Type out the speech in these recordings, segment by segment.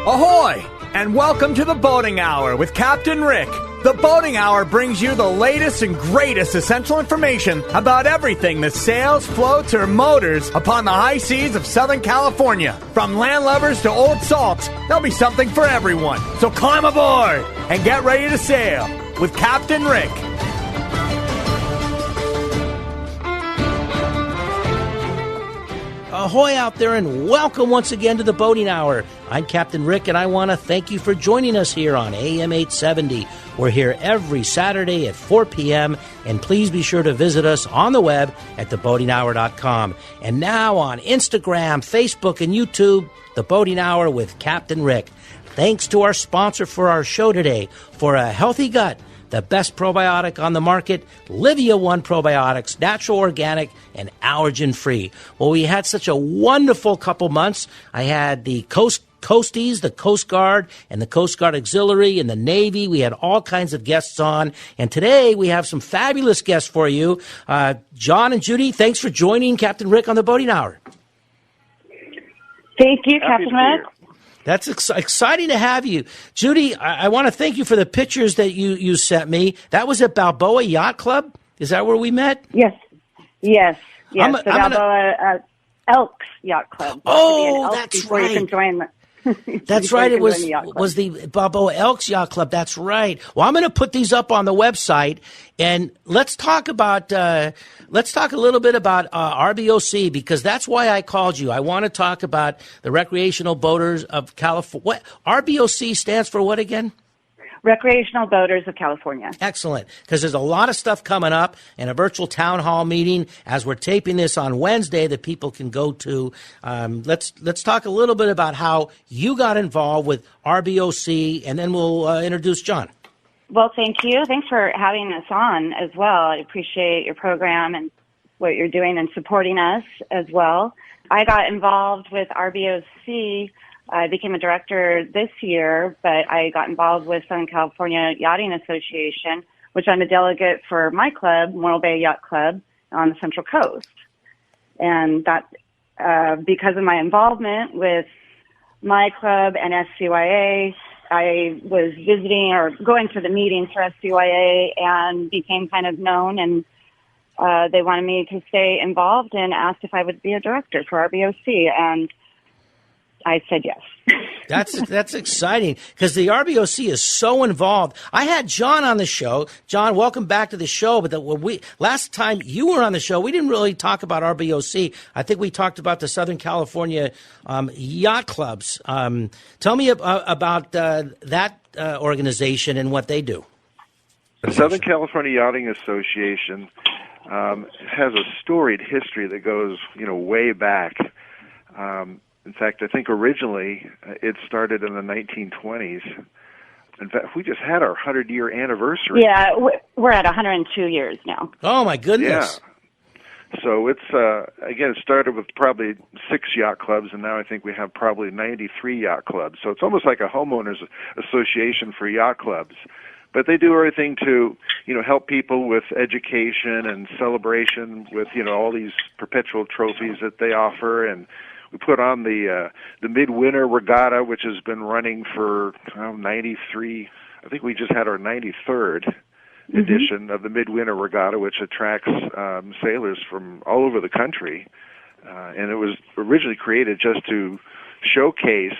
Ahoy! And welcome to the Boating Hour with Captain Rick. The Boating Hour brings you the latest and greatest essential information about everything that sails, floats, or motors upon the high seas of Southern California. From landlubbers to old salts, there'll be something for everyone. So climb aboard and get ready to sail with Captain Rick. Ahoy out there, and welcome once again to the Boating Hour. I'm Captain Rick, and I want to thank you for joining us here on AM 870. We're here every Saturday at 4 p.m., and please be sure to visit us on the web at theboatinghour.com. And now on Instagram, Facebook, and YouTube, The Boating Hour with Captain Rick. Thanks to our sponsor for our show today. For a healthy gut, the best probiotic on the market, Livia One Probiotics, natural, organic, and allergen-free. Well, we had such a wonderful couple months. I had the Coasties, the Coast Guard, and the Coast Guard Auxiliary, and the Navy. We had all kinds of guests on. And today we have some fabulous guests for you. John and Judy, thanks for joining Captain Rick on the Boating Hour. Thank you, Captain Rick. That's exciting to have you. Judy, I want to thank you for the pictures that you sent me. That was at Balboa Yacht Club? Is that where we met? Yes. Balboa Elks Yacht Club. Oh, that's right. You can join That's right. It was the Balboa Elks Yacht Club. That's right. Well, I'm going to put these up on the website, and let's talk a little bit about RBOC, because that's why I called you. I want to talk about the Recreational Boaters of California. What RBOC stands for? What again? Recreational Boaters of California. Excellent, because there's a lot of stuff coming up in a virtual town hall meeting as we're taping this on Wednesday that people can go to. Let's talk a little bit about how you got involved with RBOC, and then we'll introduce John. Well, thank you. Thanks for having us on as well. I appreciate your program and what you're doing and supporting us as well. I got involved with RBOC. I became a director this year, but I got involved with Southern California Yachting Association, which I'm a delegate for my club, Morro Bay Yacht Club, on the Central Coast. And that, because of my involvement with my club and SCYA, I was visiting or going to the meetings for SCYA and became kind of known, and they wanted me to stay involved and asked if I would be a director for RBOC, and I said yes. That's exciting, because the RBOC is so involved. I had John on the show. John, welcome back to the show. But last time you were on the show, we didn't really talk about RBOC. I think we talked about the Southern California yacht clubs. Tell me about that organization and what they do. The Southern California Yachting Association has a storied history that goes, way back. In fact, I think originally it started in the 1920s. In fact, we just had our 100-year anniversary. Yeah, we're at 102 years now. Oh, my goodness. Yeah. So it's, again, it started with probably 6 yacht clubs, and now I think we have probably 93 yacht clubs. So it's almost like a homeowners association for yacht clubs. But they do everything to, help people with education and celebration with, all these perpetual trophies that they offer. And we put on the Midwinter Regatta, which has been running for 93. I think we just had our 93rd edition of the Midwinter Regatta, which attracts sailors from all over the country. And it was originally created just to showcase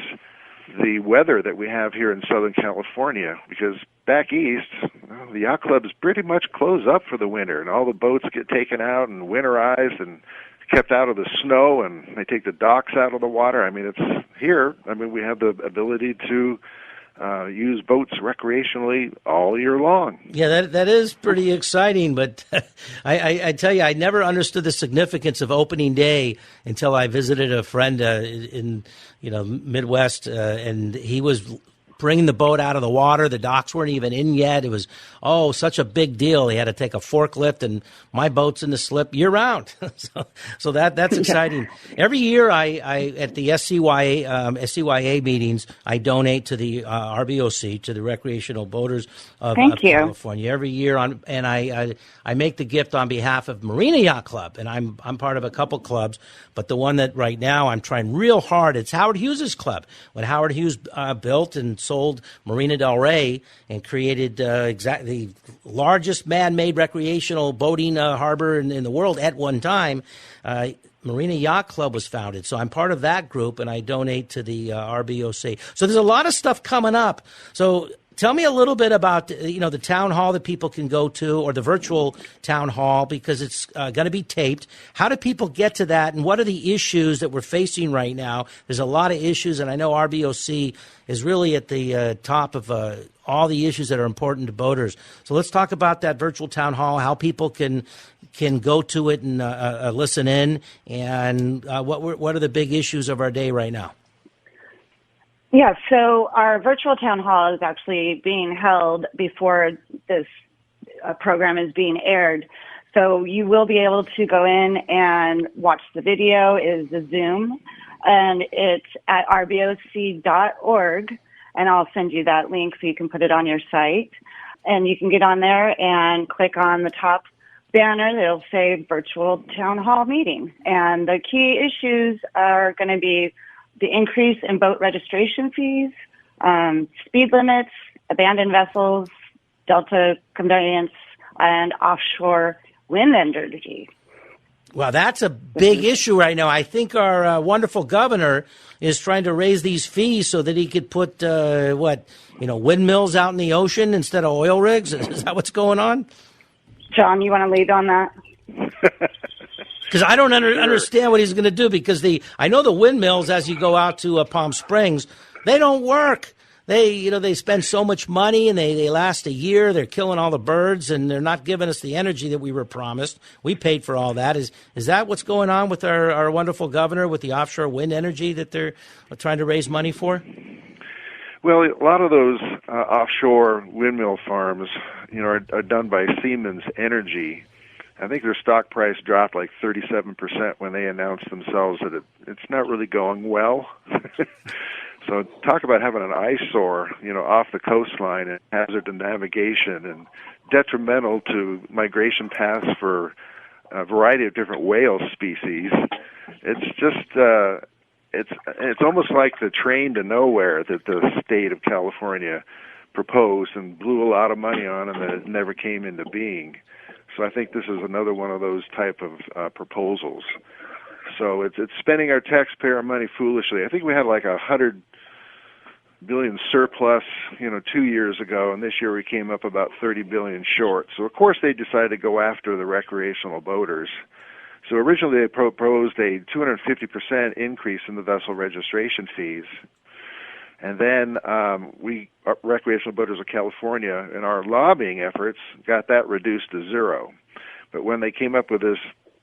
the weather that we have here in Southern California, because back east, the yacht clubs pretty much close up for the winter, and all the boats get taken out and winterized and kept out of the snow, and they take the docks out of the water. I mean, it's here. I mean, we have the ability to use boats recreationally all year long. Yeah, that is pretty exciting, but I tell you, I never understood the significance of opening day until I visited a friend in Midwest, and he was bringing the boat out of the water. The docks weren't even in yet. It was, such a big deal. He had to take a forklift, and my boat's in the slip year round. so that's exciting. Every year I at the SCYA meetings, I donate to the RBOC, to the Recreational Boaters of California. Every year I make the gift on behalf of Marina Yacht Club, and I'm part of a couple clubs, but the one that right now I'm trying real hard, it's Howard Hughes's club. When Howard Hughes built and sold Marina del Rey and created the largest man-made recreational boating harbor in the world at one time, Marina Yacht Club was founded. So I'm part of that group, and I donate to the RBOC. So there's a lot of stuff coming up. So tell me a little bit about, the town hall that people can go to, or the virtual town hall, because it's going to be taped. How do people get to that, and what are the issues that we're facing right now? There's a lot of issues, and I know RBOC is really at the top of all the issues that are important to boaters. So let's talk about that virtual town hall, how people can go to it and listen in, and what are the big issues of our day right now? Yeah, so our virtual town hall is actually being held before this program is being aired. So you will be able to go in and watch the video. It is a Zoom, and it's at rboc.org, and I'll send you that link so you can put it on your site. And you can get on there and click on the top banner that'll say Virtual Town Hall Meeting. And the key issues are going to be the increase in boat registration fees, speed limits, abandoned vessels, delta conveyance, and offshore wind energy. Well, that's a big issue right now. I think our wonderful governor is trying to raise these fees so that he could put, windmills out in the ocean instead of oil rigs. Is that what's going on? John, you want to lead on that? Because I don't understand what he's going to do, because I know the windmills, as you go out to Palm Springs, they don't work. They spend so much money, and they last a year. They're killing all the birds, and they're not giving us the energy that we were promised. We paid for all that. Is that what's going on with our wonderful governor with the offshore wind energy that they're trying to raise money for? Well, a lot of those offshore windmill farms, are done by Siemens Energy. I think their stock price dropped like 37% when they announced themselves that it's not really going well. So talk about having an eyesore, off the coastline, and hazard to navigation, and detrimental to migration paths for a variety of different whale species. It's just, it's almost like the train to nowhere that the state of California proposed and blew a lot of money on, and that it never came into being. So I think this is another one of those type of proposals. So it's spending our taxpayer money foolishly. I think we had like $100 billion surplus, 2 years ago, and this year we came up about $30 billion short. So of course they decided to go after the recreational boaters. So originally they proposed a 250% increase in the vessel registration fees. And then we, Recreational Boaters of California, in our lobbying efforts, got that reduced to zero. But when they came up with this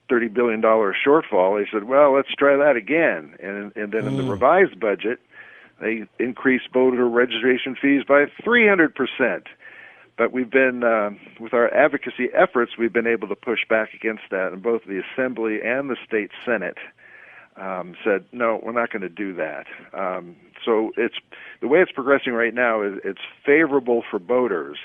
$30 billion shortfall, they said, well, let's try that again. And then in the revised budget, they increased boater registration fees by 300%. But we've been, with our advocacy efforts, we've been able to push back against that, and both the Assembly and the State Senate said, no, we're not going to do that. So the way it's progressing right now is it's favorable for boaters,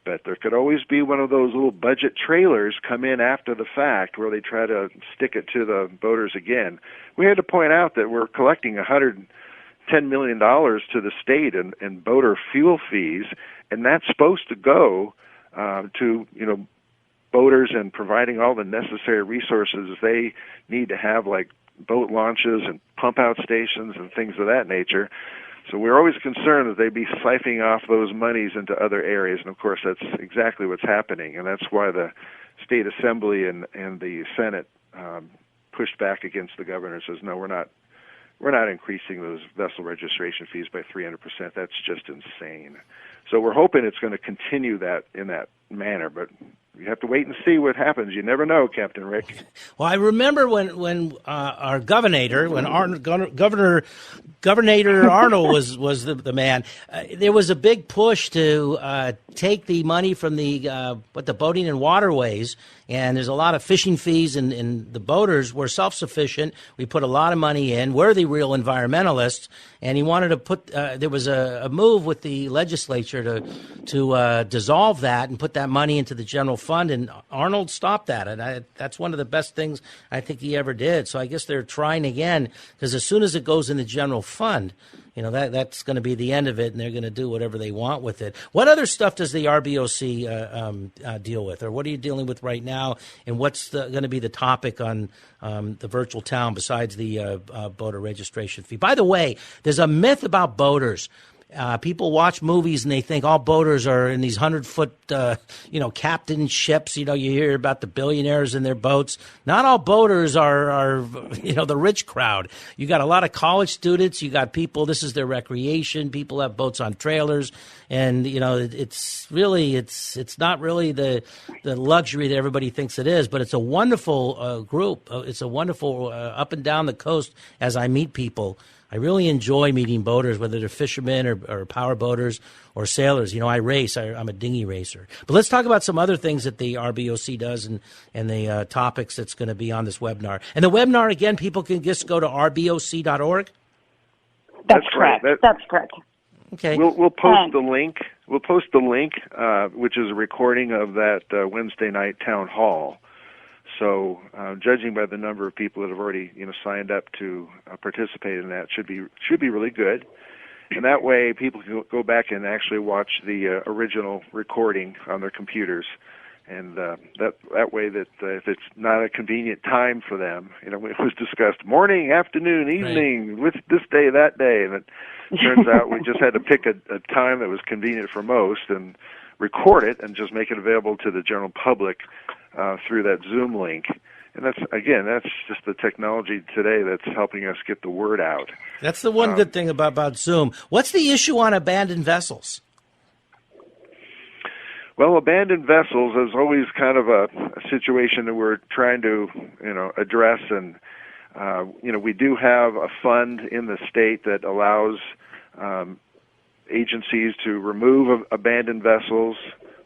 but there could always be one of those little budget trailers come in after the fact where they try to stick it to the boaters again. We had to point out that we're collecting $110 million to the state in boater fuel fees, and that's supposed to go to boaters and providing all the necessary resources they need to have, like boat launches and pump out stations and things of that nature. So we're always concerned that they'd be siphoning off those monies into other areas, and of course that's exactly what's happening, and that's why the State Assembly and the Senate pushed back against the governor and says, no, we're not increasing those vessel registration fees by 300%. That's just insane. So we're hoping it's going to continue that in that manner, but you have to wait and see what happens. You never know, Captain Rick. Well, I remember when our governor, Governor Arnold was the man. There was a big push to take the money from the boating and waterways, and there's a lot of fishing fees, and the boaters were self-sufficient. We put a lot of money in. We're the real environmentalists, and he wanted to put. There was a move with the legislature to dissolve that and put that money into the general fund, and Arnold stopped that, and that's one of the best things I think he ever did. So I guess they're trying again, because as soon as it goes in the general fund, that's going to be the end of it, and they're going to do whatever they want with it. What other stuff does the RBOC deal with, or what are you dealing with right now, and what's going to be the topic on the virtual town besides the boater registration fee? By the way, there's a myth about boaters. People watch movies and they think all boaters are in these 100-foot, captain ships. You hear about the billionaires in their boats. Not all boaters are the rich crowd. You got a lot of college students. You got people, this is their recreation. People have boats on trailers. And, it's not really the luxury that everybody thinks it is, but it's a wonderful group. It's a wonderful up and down the coast as I meet people. I really enjoy meeting boaters, whether they're fishermen or power boaters or sailors. I race. I'm a dinghy racer. But let's talk about some other things that the RBOC does and the topics that's going to be on this webinar. And the webinar, again, people can just go to rboc.org? That's correct. That's correct. Okay. We'll post the link. We'll post the link, which is a recording of that Wednesday night town hall. So, judging by the number of people that have already, signed up to participate in that, should be really good. And that way, people can go back and actually watch the original recording on their computers. And that way, that if it's not a convenient time for them, it was discussed morning, afternoon, evening, right, with this day, that day, and it turns out we just had to pick a time that was convenient for most and record it and just make it available to the general public through that Zoom link. And that's just the technology today that's helping us get the word out. That's the one good thing about Zoom. What's the issue on abandoned vessels? Well, abandoned vessels is always kind of a situation that we're trying to, address. And, we do have a fund in the state that allows agencies to remove abandoned vessels.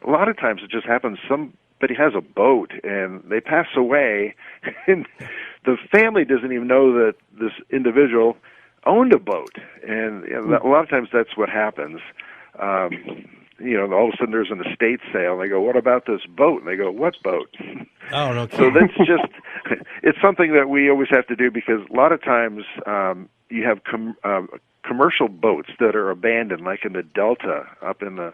A lot of times it just happens somebody has a boat and they pass away and the family doesn't even know that this individual owned a boat. And a lot of times that's what happens. All of a sudden there's an estate sale. They go, what about this boat? And they go, what boat? Oh, no. So that's just, it's something that we always have to do because a lot of times you have commercial boats that are abandoned, like in the Delta up in the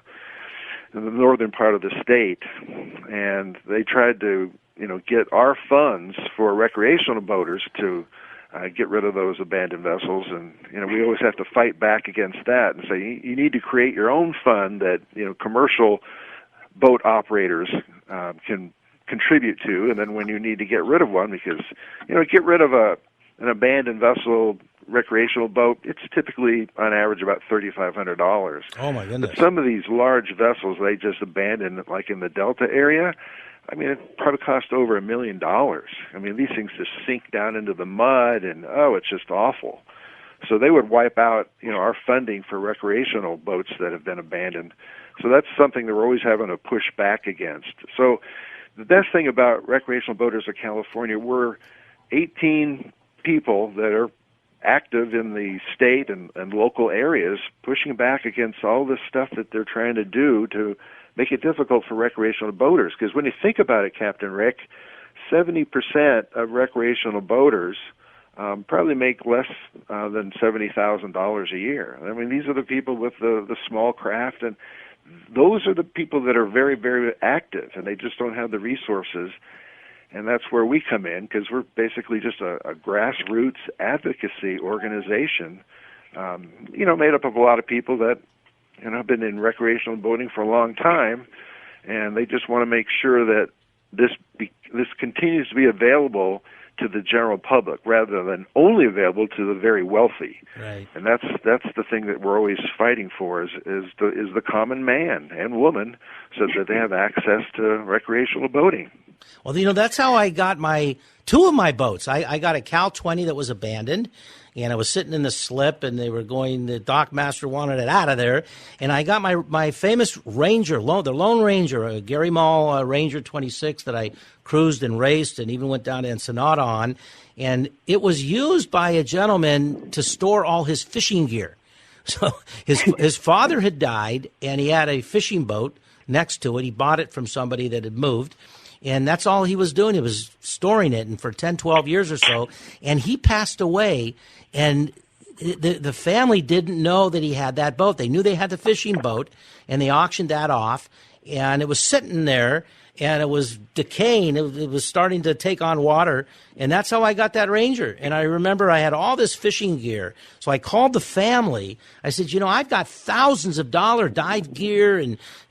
northern part of the state, and they tried to, get our funds for recreational boaters to get rid of those abandoned vessels, and we always have to fight back against that and say you need to create your own fund that commercial boat operators can contribute to, and then when you need to get rid of one, because get rid of an abandoned vessel recreational boat, it's typically on average about $3,500. Oh my goodness! But some of these large vessels they just abandon, like in the Delta area. I mean, it probably cost over $1 million. I mean, these things just sink down into the mud, and it's just awful. So they would wipe out, our funding for recreational boats that have been abandoned. So that's something that we're always having to push back against. So the best thing about Recreational Boaters of California, we're 18 people that are active in the state and local areas pushing back against all this stuff that they're trying to do to make it difficult for recreational boaters. Because when you think about it, Captain Rick, 70% of recreational boaters probably make less than $70,000 a year. I mean, these are the people with the small craft, and those are the people that are very, very active, and they just don't have the resources. And that's where we come in, because we're basically just a grassroots advocacy organization, made up of a lot of people that have been in recreational boating for a long time, and they just want to make sure that this continues to be available to the general public rather than only available to the very wealthy. Right. And that's the thing that we're always fighting for is the common man and woman, so that they have access to recreational boating. Well, that's how I got two of my boats. I got a Cal 20 that was abandoned, and I was sitting in the slip, and the dockmaster wanted it out of there, and I got my famous Ranger, the Lone Ranger, a Gary Mall Ranger 26 that I cruised and raced and even went down to Ensenada on, and it was used by a gentleman to store all his fishing gear. So his father had died, and he had a fishing boat next to it. He bought it from somebody that had moved. And that's all he was doing. He was storing it, and for 10, 12 years or so. And he passed away, and the family didn't know that he had that boat. They knew they had the fishing boat, and they auctioned that off. And it was sitting there, and it was decaying. It was starting to take on water. And that's how I got that Ranger. And I remember I had all this fishing gear. So I called the family. I said, I've got thousands of dollar dive gear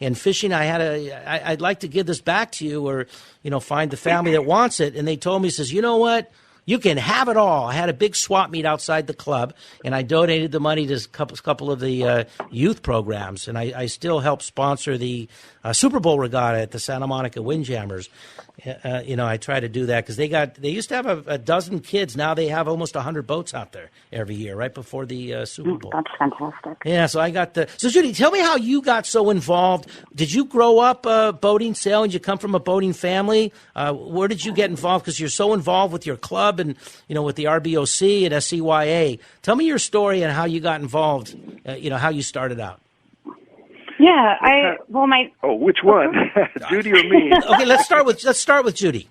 and fishing. I'd like to give this back to you, or, find the family that wants it. And they told me, says, you know what? You can have it all. I had a big swap meet outside the club, and I donated the money to a couple of the youth programs, and I still help sponsor the Super Bowl regatta at the Santa Monica Windjammers. I try to do that because they used to have a dozen kids. Now they have almost 100 boats out there every year, right before the Super Bowl. That's fantastic. Yeah, so I got So Judy, tell me how you got so involved. Did you grow up boating, sailing? Did you come from a boating family? Where did you get involved? Because you're so involved with your club and, with the RBOC and SCYA. Tell me your story and how you got involved, how you started out. Yeah, which one? Judy or me? Okay, let's start with Judy.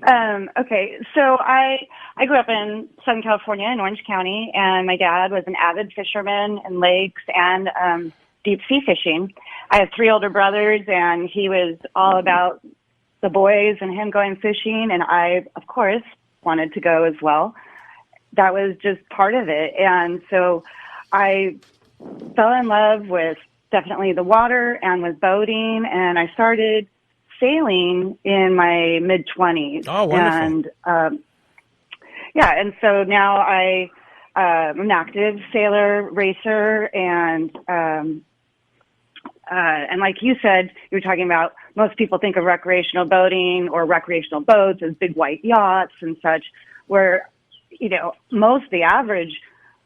Okay, so I grew up in Southern California in Orange County, and my dad was an avid fisherman in lakes and deep sea fishing. I have 3 older brothers, and he was all about the boys and him going fishing, and I, of course, wanted to go as well. That was just part of it, and so I fell in love with definitely the water and with boating, and I started sailing in my mid-20s. Oh, wonderful. And, and so now I'm an active sailor, racer, and like you said, you were talking about most people think of recreational boating or recreational boats as big white yachts and such, where, the average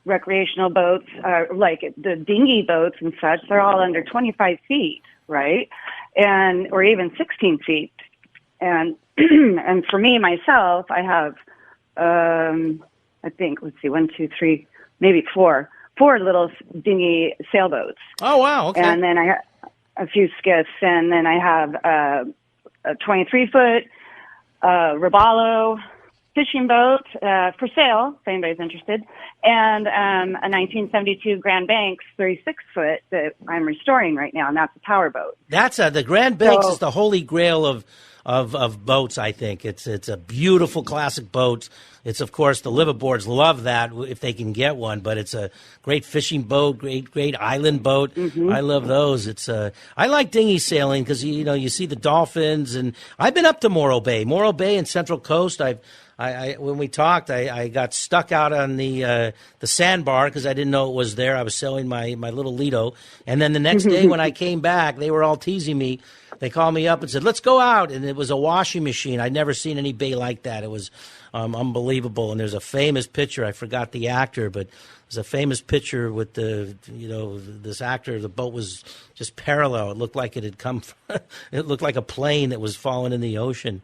recreational boats, like the dinghy boats and such, they're all under 25 feet, right? Or even 16 feet. And and for me, myself, I have, I think, 1, 2, 3, maybe 4 little dinghy sailboats. Oh, wow. Okay. And then I have a few skiffs, and then I have a 23-foot Robalo fishing boat for sale, if anybody's interested, and a 1972 Grand Banks 36-foot that I'm restoring right now, and that's a power boat. That's the Grand Banks is the holy grail of boats, I think. It's a beautiful classic boat. It's, of course, the liveaboards love that if they can get one, but it's a great fishing boat, great island boat. Mm-hmm. I love those. I like dinghy sailing because, you see the dolphins, and I've been up to Morro Bay and Central Coast. When we talked, I got stuck out on the sandbar because I didn't know it was there. I was sailing my little Lido. And then the next day when I came back, they were all teasing me. They called me up and said, let's go out. And it was a washing machine. I'd never seen any bay like that. It was unbelievable. And there's a famous picture. I forgot the actor, but there's a famous picture with this actor. The boat was just parallel. It looked like it had come it looked like a plane that was falling in the ocean.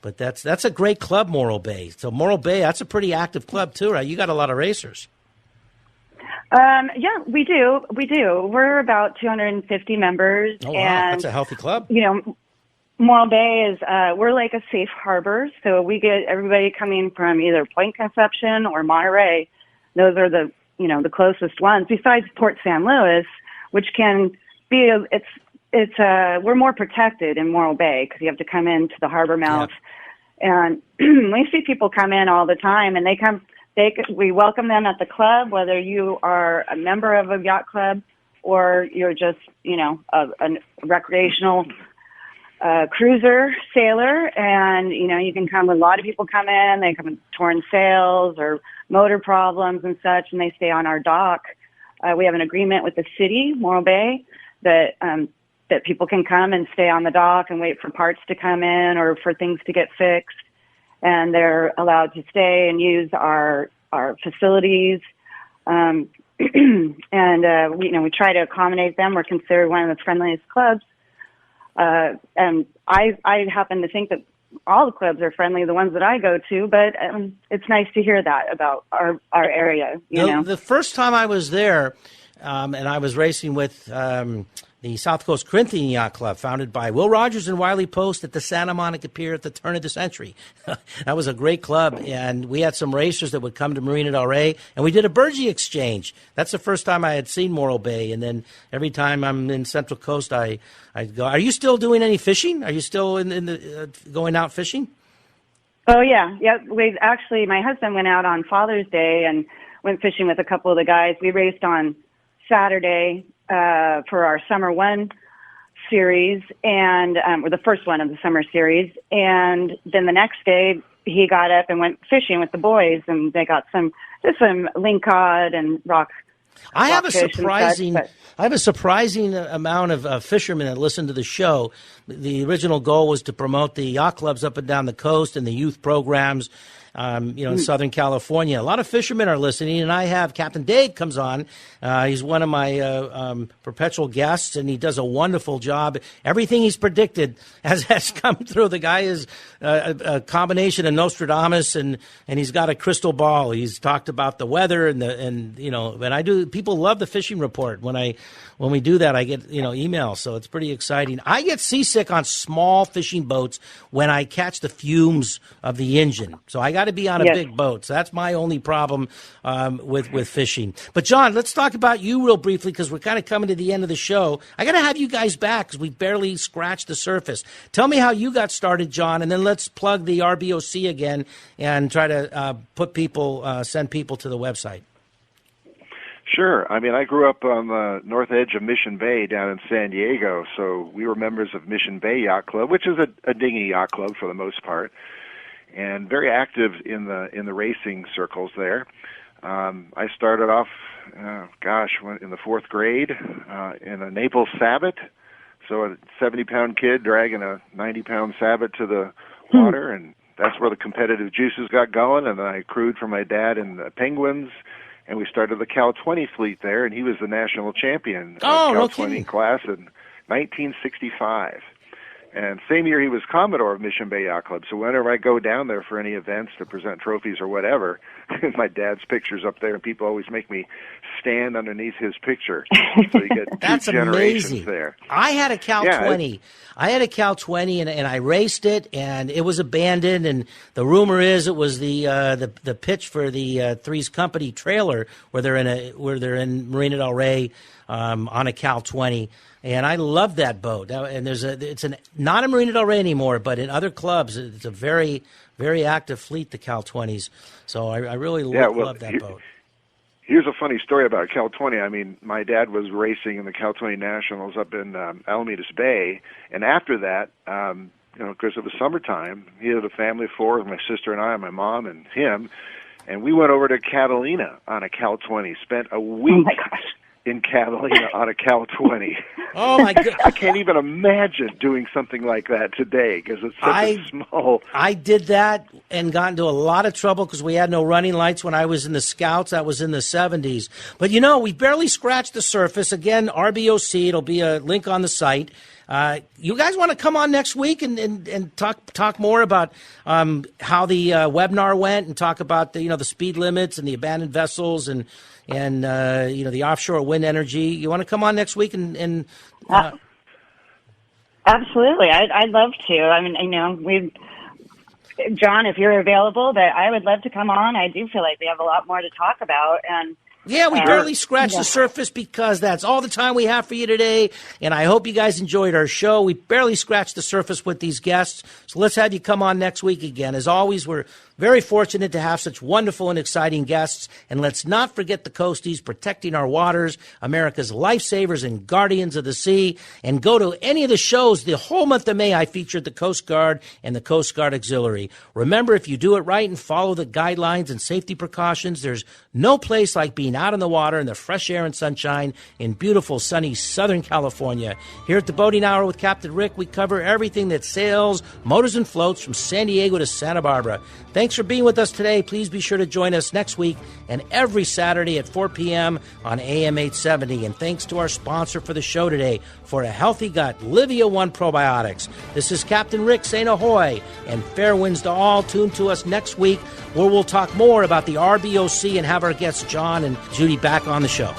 But that's a great club, Morro Bay. So Morro Bay, that's a pretty active club too, right? You got a lot of racers. Yeah, we do. We're about 250 members. Oh, wow. And, that's a healthy club. Morro Bay is, we're like a safe harbor. So we get everybody coming from either Point Conception or Monterey. Those are the closest ones, besides Port San Luis, which can be, we're more protected in Morro Bay because you have to come into the harbor mouth. Yep. And we see people come in all the time, and we welcome them at the club, whether you are a member of a yacht club or you're just, a recreational cruiser sailor, and you can come. A lot of people come in. They come with torn sails or motor problems and such, and they stay on our dock. We have an agreement with the city, Morro Bay, that people can come and stay on the dock and wait for parts to come in or for things to get fixed, and they're allowed to stay and use our facilities. And we try to accommodate them. We're considered one of the friendliest clubs. And I happen to think that all the clubs are friendly, the ones that I go to, but it's nice to hear that about our area, you know. The first time I was there, and I was racing with the South Coast Corinthian Yacht Club, founded by Will Rogers and Wiley Post at the Santa Monica Pier at the turn of the century. That was a great club, and we had some racers that would come to Marina Del Rey, and we did a Burgee exchange. That's the first time I had seen Morro Bay, and then every time I'm in Central Coast, I'd go. Are you still doing any fishing? Are you still going out fishing? Oh, yeah. My husband went out on Father's Day and went fishing with a couple of the guys. We raced on Saturday for our Summer One series, and or the first one of the summer series. And then the next day, he got up and went fishing with the boys, and they got some lingcod and rock. I have a surprising amount of fishermen that listen to the show. The original goal was to promote the yacht clubs up and down the coast and the youth programs. In Southern California. A lot of fishermen are listening, and I have Captain Dave comes on. He's one of my perpetual guests, and he does a wonderful job. Everything he's predicted has come through. The guy is a combination of Nostradamus, and he's got a crystal ball. He's talked about the weather, and I do. People love the fishing report. When we do that, I get emails, so it's pretty exciting. I get seasick on small fishing boats when I catch the fumes of the engine, so I got to be on a big boat. So that's my only problem with fishing. But John, let's talk about you real briefly, because we're kind of coming to the end of the show. I got to have you guys back because we barely scratched the surface. Tell me how you got started, John, and then let's plug the RBOC again and try to send people to the website. Sure. I mean, I grew up on the north edge of Mission Bay down in San Diego, so we were members of Mission Bay Yacht Club, which is a dinghy yacht club for the most part, and very active in the racing circles there. I started off, in the fourth grade in a Naples Sabot, so a 70-pound kid dragging a 90-pound Sabot to the water, and that's where the competitive juices got going. And then I crewed for my dad in the Penguins, and we started the Cal 20 fleet there, and he was the national champion Cal 20 class in 1965. And same year he was Commodore of Mission Bay Yacht Club. So whenever I go down there for any events to present trophies or whatever, my dad's picture's up there, and people always make me stand underneath his picture. So you get That's two generations amazing. There. I had a Cal 20. I had a Cal 20, and I raced it, and it was abandoned. And the rumor is it was the pitch for the Three's Company trailer where they're in Marina Del Rey on a Cal 20. And I love that boat. And it's not a Marina Del Rey anymore, but in other clubs, it's a very, very active fleet, the Cal 20s. So I really love that boat. Here's a funny story about Cal 20. I mean, my dad was racing in the Cal 20 Nationals up in Alamitos Bay, and after that, because it was summertime, he had a family of four, my sister and I, my mom and him, and we went over to Catalina on a Cal 20. Spent a week in Catalina on a Cal 20. Oh, my God. I can't even imagine doing something like that today because it's such a small... I did that and got into a lot of trouble because we had no running lights when I was in the Scouts. That was in the 70s. But, we barely scratched the surface. Again, RBOC, it'll be a link on the site. You guys want to come on next week and talk more about how the webinar went and talk about the speed limits and the abandoned vessels and the offshore wind energy. You want to come on next week and absolutely. I'd love to. I mean, John, if you're available, that I would love to come on. I do feel like we have a lot more to talk about, and yeah, we barely scratched the surface because that's all the time we have for you today. And I hope you guys enjoyed our show. We barely scratched the surface with these guests. So let's have you come on next week again. As always, we're Very fortunate to have such wonderful and exciting guests. And let's not forget the Coasties protecting our waters, America's lifesavers and guardians of the sea. And go to any of the shows. The whole month of May, I featured the Coast Guard and the Coast Guard Auxiliary. Remember, if you do it right and follow the guidelines and safety precautions, there's no place like being out in the water in the fresh air and sunshine in beautiful, sunny Southern California. Here at the Boating Hour with Captain Rick, we cover everything that sails, motors, and floats from San Diego to Santa Barbara. Thanks for being with us today. Please be sure to join us next week and every Saturday at 4 p.m. on AM 870. And thanks to our sponsor for the show today, for a healthy gut, Livia One Probiotics. This is Captain Rick saying ahoy, and fair winds to all. Tune to us next week where we'll talk more about the RBOC and have our guests John and Judy back on the show.